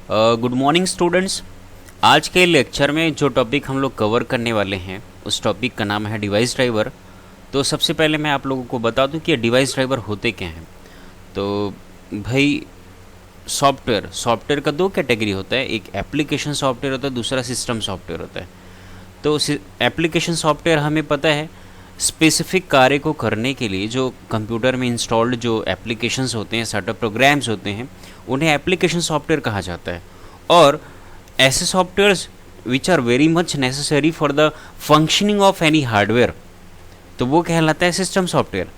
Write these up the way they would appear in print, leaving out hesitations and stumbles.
Good morning students. आज के lecture में जो टॉपिक हम लोग कवर करने वाले हैं उस टॉपिक का नाम है डिवाइस ड्राइवर। तो सबसे पहले मैं आप लोगों को बता दूं कि ये डिवाइस ड्राइवर होते क्या हैं। तो भाई सॉफ्टवेयर का दो कैटेगरी होता है, एक एप्लीकेशन सॉफ्टवेयर होता है, दूसरा सिस्टम सॉफ्टवेयर होता है। तो एप्लीकेशन सॉफ्टवेयर हमें पता है स्पेसिफिक कार्य को करने के लिए जो कंप्यूटर में इंस्टॉल्ड जो एप्लीकेशंस होते हैं, सर्टेन प्रोग्राम्स होते हैं, उन्हें एप्लीकेशन सॉफ्टवेयर कहा जाता है। और ऐसे softwares which are very much necessary for the functioning of any hardware, तो वो कहलाता है सिस्टम सॉफ्टवेयर।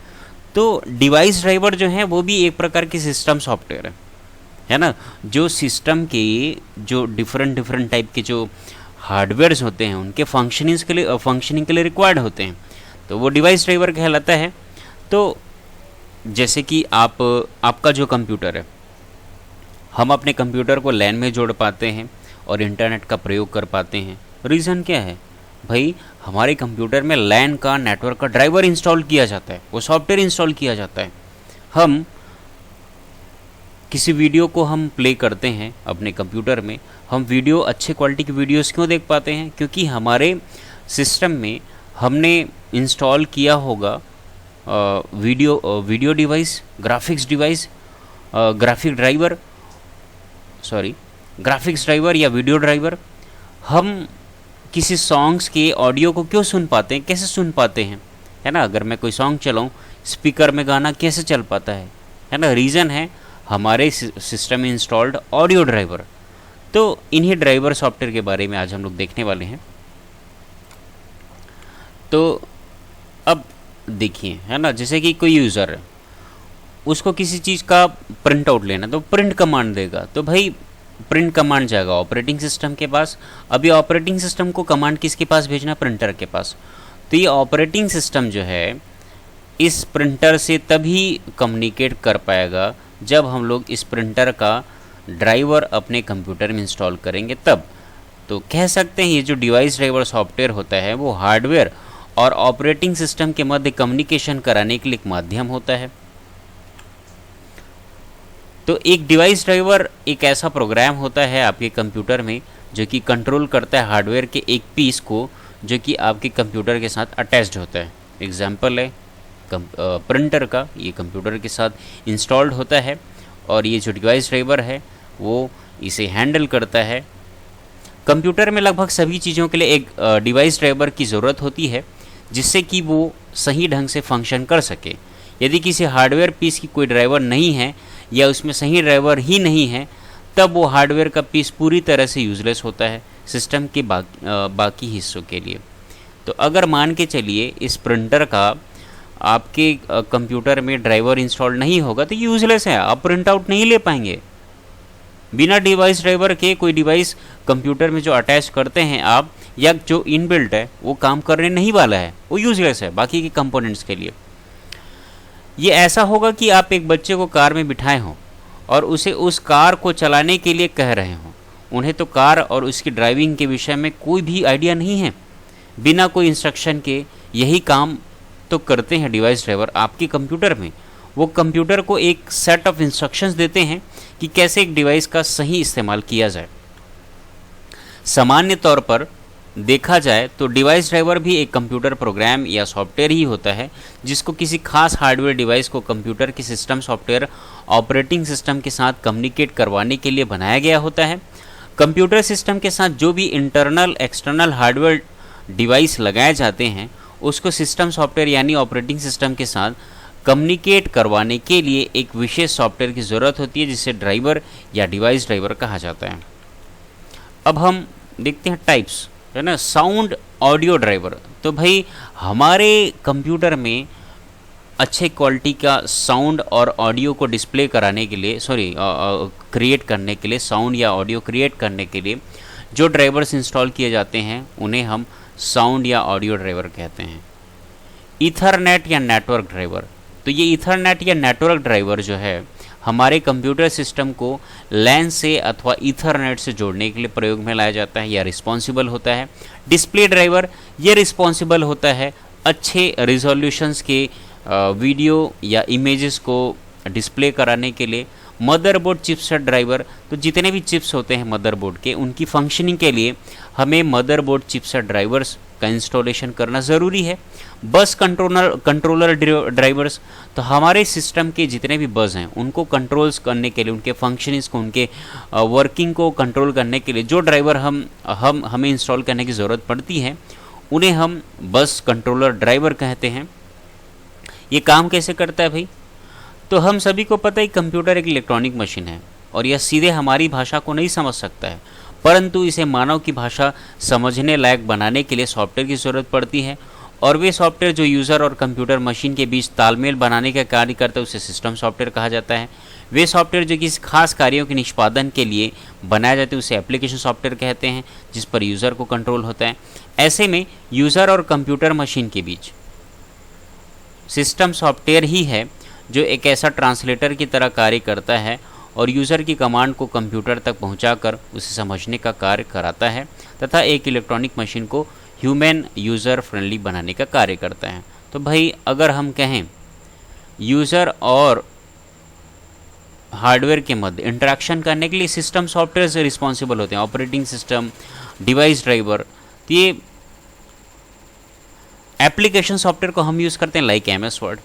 तो डिवाइस ड्राइवर जो है वो भी एक प्रकार की सिस्टम सॉफ्टवेयर है ना, जो सिस्टम के जो डिफरेंट टाइप के जो हार्डवेयर्स होते हैं उनके फंक्शनिंग के लिए रिक्वायर्ड होते हैं, तो वो डिवाइस ड्राइवर कहलाता है। तो जैसे कि आपका जो कंप्यूटर है, हम अपने कंप्यूटर को लैन में जोड़ पाते हैं और इंटरनेट का प्रयोग कर पाते हैं। रीज़न क्या है भाई, हमारे कंप्यूटर में लैन का नेटवर्क का ड्राइवर इंस्टॉल किया जाता है, वो सॉफ्टवेयर इंस्टॉल किया जाता है। हम किसी वीडियो को हम प्ले करते हैं अपने कंप्यूटर में, हम वीडियो अच्छे क्वालिटी की वीडियोस क्यों देख पाते हैं, क्योंकि हमारे सिस्टम में हमने इंस्टॉल किया होगा video device, graphics device, graphics driver या वीडियो ड्राइवर। हम किसी सॉन्ग्स के ऑडियो को क्यों सुन पाते हैं, कैसे सुन पाते हैं, है ना। अगर मैं कोई सॉन्ग चलाऊं, स्पीकर में गाना कैसे चल पाता है ना। रीज़न है हमारे सिस्टम में इंस्टॉल्ड ऑडियो ड्राइवर। तो इन्हीं ड्राइवर सॉफ्टवेयर के बारे में आज हम लोग देखने वाले हैं। तो अब देखिए, है ना, जैसे कि कोई यूज़र है, उसको किसी चीज़ का प्रिंट आउट लेना, तो प्रिंट कमांड देगा। तो भाई प्रिंट कमांड जाएगा ऑपरेटिंग सिस्टम के पास। अभी ऑपरेटिंग सिस्टम को कमांड किसके पास भेजना, प्रिंटर के पास। तो ये ऑपरेटिंग सिस्टम जो है इस प्रिंटर से तभी कम्युनिकेट कर पाएगा जब हम लोग इस प्रिंटर का ड्राइवर अपने कंप्यूटर में इंस्टॉल करेंगे तब। तो कह सकते हैं ये जो डिवाइस ड्राइवर सॉफ्टवेयर होता है वो हार्डवेयर और ऑपरेटिंग सिस्टम के मध्य कम्युनिकेशन कराने के लिए एक माध्यम होता है। तो एक डिवाइस ड्राइवर एक ऐसा प्रोग्राम होता है आपके कंप्यूटर में जो कि कंट्रोल करता है हार्डवेयर के एक पीस को जो कि आपके कंप्यूटर के साथ अटैच्ड होता है। एग्जाम्पल है प्रिंटर का, ये कंप्यूटर के साथ इंस्टॉल्ड होता है और ये जो डिवाइस ड्राइवर है वो इसे हैंडल करता है। कंप्यूटर में लगभग सभी चीज़ों के लिए एक डिवाइस ड्राइवर की ज़रूरत होती है जिससे कि वो सही ढंग से फंक्शन कर सके। यदि किसी हार्डवेयर पीस की कोई ड्राइवर नहीं है या उसमें सही ड्राइवर ही नहीं है, तब वो हार्डवेयर का पीस पूरी तरह से यूज़लेस होता है सिस्टम के बाकी हिस्सों के लिए। तो अगर मान के चलिए इस प्रिंटर का आपके कंप्यूटर में ड्राइवर इंस्टॉल नहीं होगा तो यूज़लेस है, आप प्रिंट आउट नहीं ले पाएंगे। बिना डिवाइस ड्राइवर के कोई डिवाइस कंप्यूटर में जो अटैच करते हैं आप या जो इनबिल्ट है वो काम करने नहीं वाला है, वो यूज़लेस है बाकी के कंपोनेंट्स के लिए। ये ऐसा होगा कि आप एक बच्चे को कार में बिठाए हों और उसे उस कार को चलाने के लिए कह रहे हों। उन्हें तो कार और उसकी ड्राइविंग के विषय में कोई भी आइडिया नहीं है। बिना कोई इंस्ट्रक्शन के यही काम तो करते हैं डिवाइस ड्राइवर आपके कंप्यूटर में। वो कंप्यूटर को एक सेट ऑफ इंस्ट्रक्शंस देते हैं कि कैसे एक डिवाइस का सही इस्तेमाल किया जाए। सामान्य तौर पर देखा जाए तो डिवाइस ड्राइवर भी एक कंप्यूटर प्रोग्राम या सॉफ्टवेयर ही होता है जिसको किसी खास हार्डवेयर डिवाइस को कंप्यूटर के सिस्टम सॉफ्टवेयर ऑपरेटिंग सिस्टम के साथ कम्युनिकेट करवाने के लिए बनाया गया होता है। कंप्यूटर सिस्टम के साथ जो भी इंटरनल एक्सटर्नल हार्डवेयर डिवाइस लगाए जाते हैं उसको सिस्टम सॉफ्टवेयर यानी ऑपरेटिंग सिस्टम के साथ कम्युनिकेट करवाने के लिए एक विशेष सॉफ्टवेयर की ज़रूरत होती है जिसे ड्राइवर या डिवाइस ड्राइवर कहा जाता है। अब हम देखते हैं टाइप्स, है ना। साउंड ऑडियो ड्राइवर, तो भाई हमारे कंप्यूटर में अच्छे क्वालिटी का साउंड और ऑडियो को डिस्प्ले कराने के लिए क्रिएट करने के लिए, साउंड या ऑडियो क्रिएट करने के लिए जो ड्राइवर्स इंस्टॉल किए जाते हैं उन्हें हम साउंड या ऑडियो ड्राइवर कहते हैं। ईथरनेट या नेटवर्क ड्राइवर, तो ये ईथरनेट या नेटवर्क ड्राइवर जो है हमारे कंप्यूटर सिस्टम को लैन से अथवा ईथरनेट से जोड़ने के लिए प्रयोग में लाया जाता है या रिस्पॉन्सिबल होता है। डिस्प्ले ड्राइवर ये रिस्पॉन्सिबल होता है अच्छे रिजोल्यूशंस के वीडियो या इमेजेस को डिस्प्ले कराने के लिए मदरबोर्ड चिपसेट ड्राइवर, तो जितने भी चिप्स होते हैं मदरबोर्ड के, उनकी फंक्शनिंग के लिए हमें मदरबोर्ड चिपसेट ड्राइवर्स का इंस्टॉलेशन करना ज़रूरी है। बस कंट्रोलर ड्राइवर्स, तो हमारे सिस्टम के जितने भी बस हैं उनको कंट्रोल्स करने के लिए, उनके फंक्शनिंग्स को, उनके वर्किंग को कंट्रोल करने के लिए जो ड्राइवर हमें इंस्टॉल करने की ज़रूरत पड़ती है उन्हें हम बस कंट्रोलर ड्राइवर कहते हैं। ये काम कैसे करता है भाई? तो हम सभी को पता है कंप्यूटर एक इलेक्ट्रॉनिक मशीन है और यह सीधे हमारी भाषा को नहीं समझ सकता है, परंतु इसे मानव की भाषा समझने लायक बनाने के लिए सॉफ्टवेयर की ज़रूरत पड़ती है, और वे सॉफ्टवेयर जो यूज़र और कंप्यूटर मशीन के बीच तालमेल बनाने का कार्य करता है उसे सिस्टम सॉफ्टवेयर कहा जाता है। वे सॉफ्टवेयर जो किसी खास कार्यों के निष्पादन के लिए बनाए जाते हैं उसे एप्लीकेशन सॉफ्टवेयर कहते हैं, जिस पर यूज़र को कंट्रोल होता है। ऐसे में यूज़र और कंप्यूटर मशीन के बीच सिस्टम सॉफ्टवेयर ही है जो एक ऐसा ट्रांसलेटर की तरह कार्य करता है और यूज़र की कमांड को कंप्यूटर तक पहुंचाकर उसे समझने का कार्य कराता है तथा एक इलेक्ट्रॉनिक मशीन को ह्यूमन यूज़र फ्रेंडली बनाने का कार्य करता है। तो भाई अगर हम कहें यूज़र और हार्डवेयर के मध्य इंटरेक्शन करने के लिए सिस्टम सॉफ्टवेयर से रिस्पॉन्सिबल होते हैं, ऑपरेटिंग सिस्टम, डिवाइस ड्राइवर। तो ये एप्लीकेशन सॉफ्टवेयर को हम यूज़ करते हैं लाइक MS वर्ड,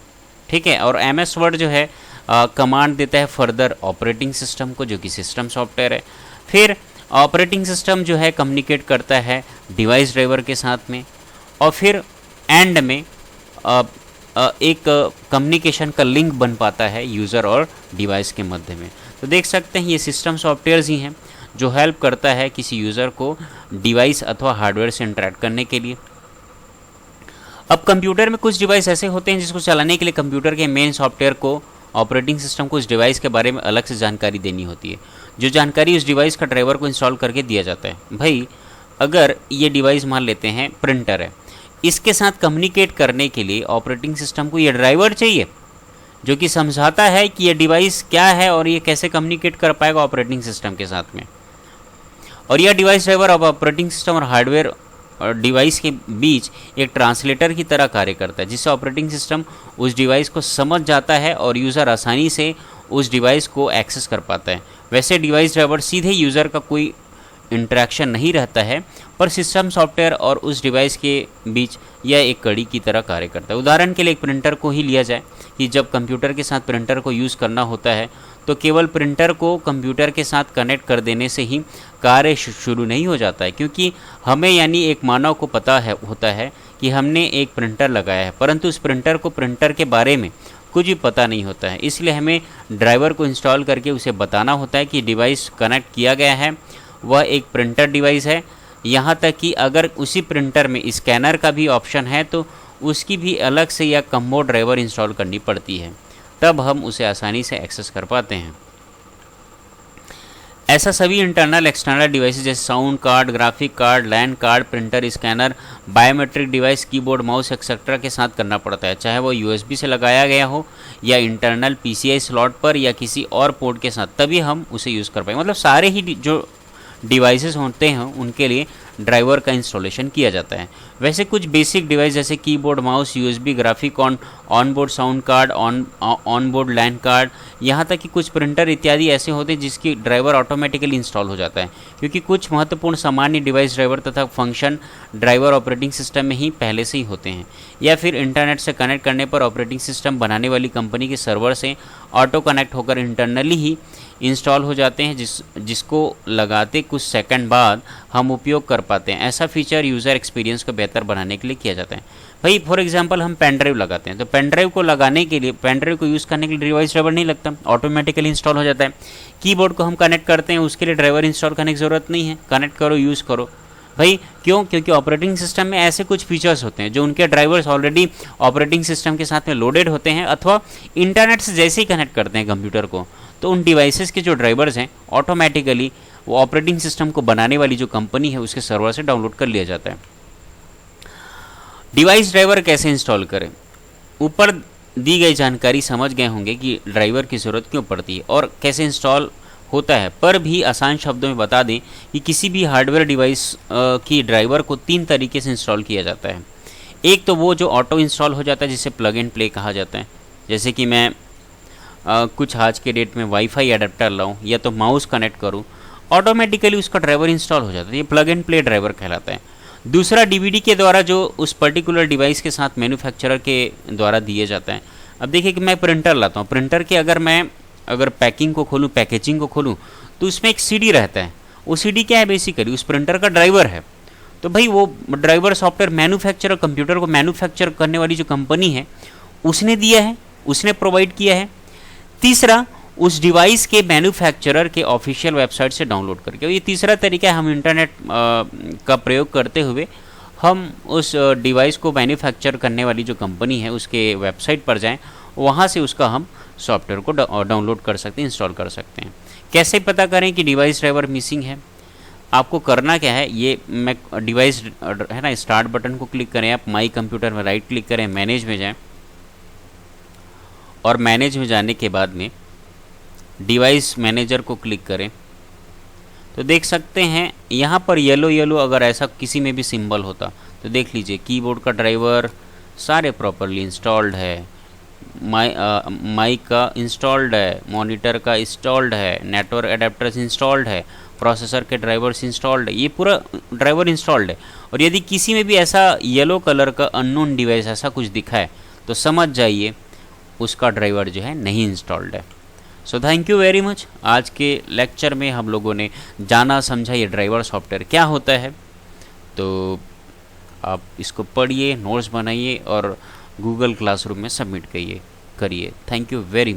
ठीक है। और MS वर्ड जो है कमांड देता है फर्दर ऑपरेटिंग सिस्टम को, जो कि सिस्टम सॉफ्टवेयर है। फिर ऑपरेटिंग सिस्टम जो है कम्युनिकेट करता है डिवाइस ड्राइवर के साथ में, और फिर एंड में एक कम्युनिकेशन का लिंक बन पाता है यूज़र और डिवाइस के मध्य में। तो देख सकते हैं ये सिस्टम सॉफ्टवेयर्स ही हैं जो हेल्प करता है किसी यूज़र को डिवाइस अथवा हार्डवेयर से इंटरेक्ट करने के लिए। अब कंप्यूटर में कुछ डिवाइस ऐसे होते हैं जिसको चलाने के लिए कंप्यूटर के मेन सॉफ्टवेयर को, ऑपरेटिंग सिस्टम को उस डिवाइस के बारे में अलग से जानकारी देनी होती है, जो जानकारी उस डिवाइस का ड्राइवर को इंस्टॉल करके दिया जाता है। भाई अगर ये डिवाइस मान लेते हैं प्रिंटर है, इसके साथ कम्युनिकेट करने के लिए ऑपरेटिंग सिस्टम को ये ड्राइवर चाहिए जो कि समझाता है कि ये डिवाइस क्या है और ये कैसे कम्युनिकेट कर पाएगा ऑपरेटिंग सिस्टम के साथ में। और यह डिवाइस ड्राइवर अब ऑपरेटिंग सिस्टम और हार्डवेयर और डिवाइस के बीच एक ट्रांसलेटर की तरह कार्य करता है, जिससे ऑपरेटिंग सिस्टम उस डिवाइस को समझ जाता है और यूज़र आसानी से उस डिवाइस को एक्सेस कर पाता है। वैसे डिवाइस ड्राइवर सीधे यूज़र का कोई इंटरेक्शन नहीं रहता है, पर सिस्टम सॉफ्टवेयर और उस डिवाइस के बीच यह एक कड़ी की तरह कार्य करता है। उदाहरण के लिए एक प्रिंटर को ही लिया जाए कि जब कंप्यूटर के साथ प्रिंटर को यूज़ करना होता है तो केवल प्रिंटर को कंप्यूटर के साथ कनेक्ट कर देने से ही कार्य शुरू नहीं हो जाता है, क्योंकि हमें यानी एक मानव को पता होता है कि हमने एक प्रिंटर लगाया है, परंतु उस प्रिंटर को प्रिंटर के बारे में कुछ भी पता नहीं होता है। इसलिए हमें ड्राइवर को इंस्टॉल करके उसे बताना होता है कि डिवाइस कनेक्ट किया गया है, वह एक प्रिंटर डिवाइस है। यहाँ तक कि अगर उसी प्रिंटर में स्कैनर का भी ऑप्शन है तो उसकी भी अलग से या कम्बो ड्राइवर इंस्टॉल करनी पड़ती है, तब हम उसे आसानी से एक्सेस कर पाते हैं। ऐसा सभी इंटरनल एक्सटर्नल डिवाइसेस जैसे sound card, graphic card, LAN card, printer, scanner, biometric device, keyboard, mouse etcetera के साथ करना पड़ता है, चाहे वो USB से लगाया गया हो या इंटरनल PCI स्लॉट पर या किसी और पोर्ट के साथ, तभी हम उसे यूज़ कर पाएंगे। मतलब सारे ही जो डिवाइसेस होते हैं उनके लिए ड्राइवर का इंस्टॉलेशन किया जाता है। वैसे कुछ बेसिक डिवाइस जैसे keyboard, mouse, USB, graphic onboard sound card, onboard LAN card, यहाँ तक कि कुछ प्रिंटर इत्यादि ऐसे होते हैं जिसकी ड्राइवर ऑटोमेटिकली इंस्टॉल हो जाता है, क्योंकि कुछ महत्वपूर्ण सामान्य डिवाइस ड्राइवर तथा फंक्शन ड्राइवर ऑपरेटिंग सिस्टम में ही पहले से ही होते हैं, या फिर इंटरनेट से कनेक्ट करने पर ऑपरेटिंग सिस्टम बनाने वाली कंपनी के सर्वर से ऑटो कनेक्ट होकर इंटरनली ही इंस्टॉल हो जाते हैं, जिसको लगाते कुछ सेकंड बाद हम उपयोग कर पाते हैं। ऐसा फीचर यूज़र एक्सपीरियंस को बेहतर बनाने के लिए किया जाता है। भाई फॉर एग्जांपल हम पेन ड्राइव लगाते हैं, तो पेन ड्राइव को लगाने के लिए, पेन ड्राइव को यूज़ करने के लिए डिवाइस ड्राइवर नहीं लगता, ऑटोमेटिकली इंस्टॉल हो जाता है। कीबोर्ड को हम कनेक्ट करते हैं, उसके लिए ड्राइवर इंस्टॉल करने की ज़रूरत नहीं है, कनेक्ट करो, यूज़ करो। भाई क्यों? क्योंकि ऑपरेटिंग सिस्टम में ऐसे कुछ फीचर्स होते हैं जो उनके ड्राइवर्स ऑलरेडी ऑपरेटिंग सिस्टम के साथ में लोडेड होते हैं, अथवा इंटरनेट से जैसे ही कनेक्ट करते हैं कंप्यूटर को, तो उन डिवाइसेस के जो ड्राइवर्स हैं ऑटोमेटिकली वो ऑपरेटिंग सिस्टम को बनाने वाली जो कंपनी है उसके सर्वर से डाउनलोड कर लिया जाता है। डिवाइस ड्राइवर कैसे इंस्टॉल करें? ऊपर दी गई जानकारी समझ गए होंगे कि ड्राइवर की ज़रूरत क्यों पड़ती है और कैसे इंस्टॉल होता है, पर भी आसान शब्दों में बता दें कि किसी भी हार्डवेयर डिवाइस की ड्राइवर को 3 तरीके से इंस्टॉल किया जाता है। एक तो वो जो ऑटो इंस्टॉल हो जाता है जिसे प्लग एंड प्ले कहा जाता है, जैसे कि मैं कुछ आज के डेट में वाईफाई अडेप्टर लाऊं या तो माउस कनेक्ट करूं, ऑटोमेटिकली उसका ड्राइवर इंस्टॉल हो जाता है। ये प्लग एंड प्ले ड्राइवर कहलाता है। दूसरा डीवीडी के द्वारा जो उस पर्टिकुलर डिवाइस के साथ मैन्युफैक्चरर के द्वारा दिए जाता है। अब देखिए कि मैं प्रिंटर लाता हूँ, प्रिंटर के अगर पैकिंग को खोलूँ, पैकेजिंग को खोलूँ, तो उसमें एक सीडी रहता है। वो सीडी क्या है, बेसिकली उस प्रिंटर का ड्राइवर है। तो भाई वो ड्राइवर सॉफ्टवेयर मैन्युफैक्चरर, कंप्यूटर को मैन्युफैक्चर करने वाली जो कंपनी है उसने दिया है, उसने प्रोवाइड किया है। तीसरा, उस डिवाइस के मैन्युफैक्चरर के ऑफिशियल वेबसाइट से डाउनलोड करके। ये तीसरा तरीका है, हम इंटरनेट का प्रयोग करते हुए हम उस डिवाइस को मैन्युफैक्चर करने वाली जो कंपनी है उसके वेबसाइट पर जाएं, वहाँ से उसका हम सॉफ्टवेयर को डाउनलोड कर सकते हैं, इंस्टॉल कर सकते हैं। कैसे पता करें कि डिवाइस ड्राइवर मिसिंग है? आपको करना क्या है, ये मैं डिवाइस है ना, स्टार्ट बटन को क्लिक करें, आप माई कंप्यूटर में राइट क्लिक करें, मैनेज में जाएं, और मैनेज में जाने के बाद में डिवाइस मैनेजर को क्लिक करें तो देख सकते हैं यहाँ पर येलो अगर ऐसा किसी में भी सिंबल होता तो देख लीजिए कीबोर्ड का ड्राइवर सारे प्रॉपरली इंस्टॉल्ड है, माइक का इंस्टॉल्ड है, मॉनिटर का इंस्टॉल्ड है, नेटवर्क एडेप्टर्स इंस्टॉल्ड है, प्रोसेसर के ड्राइवर्स इंस्टॉल्ड है, ये पूरा ड्राइवर इंस्टॉल्ड है। और यदि किसी में भी ऐसा येलो कलर का अननोन डिवाइस ऐसा कुछ दिखा है तो समझ जाइए उसका ड्राइवर जो है नहीं इंस्टॉल्ड है। So thank you very much. आज के लेक्चर में हम लोगों ने जाना समझा ये ड्राइवर सॉफ्टवेयर क्या होता है। तो आप इसको पढ़िए, नोट्स बनाइए और गूगल क्लासरूम में सबमिट करिए। Thank you very much.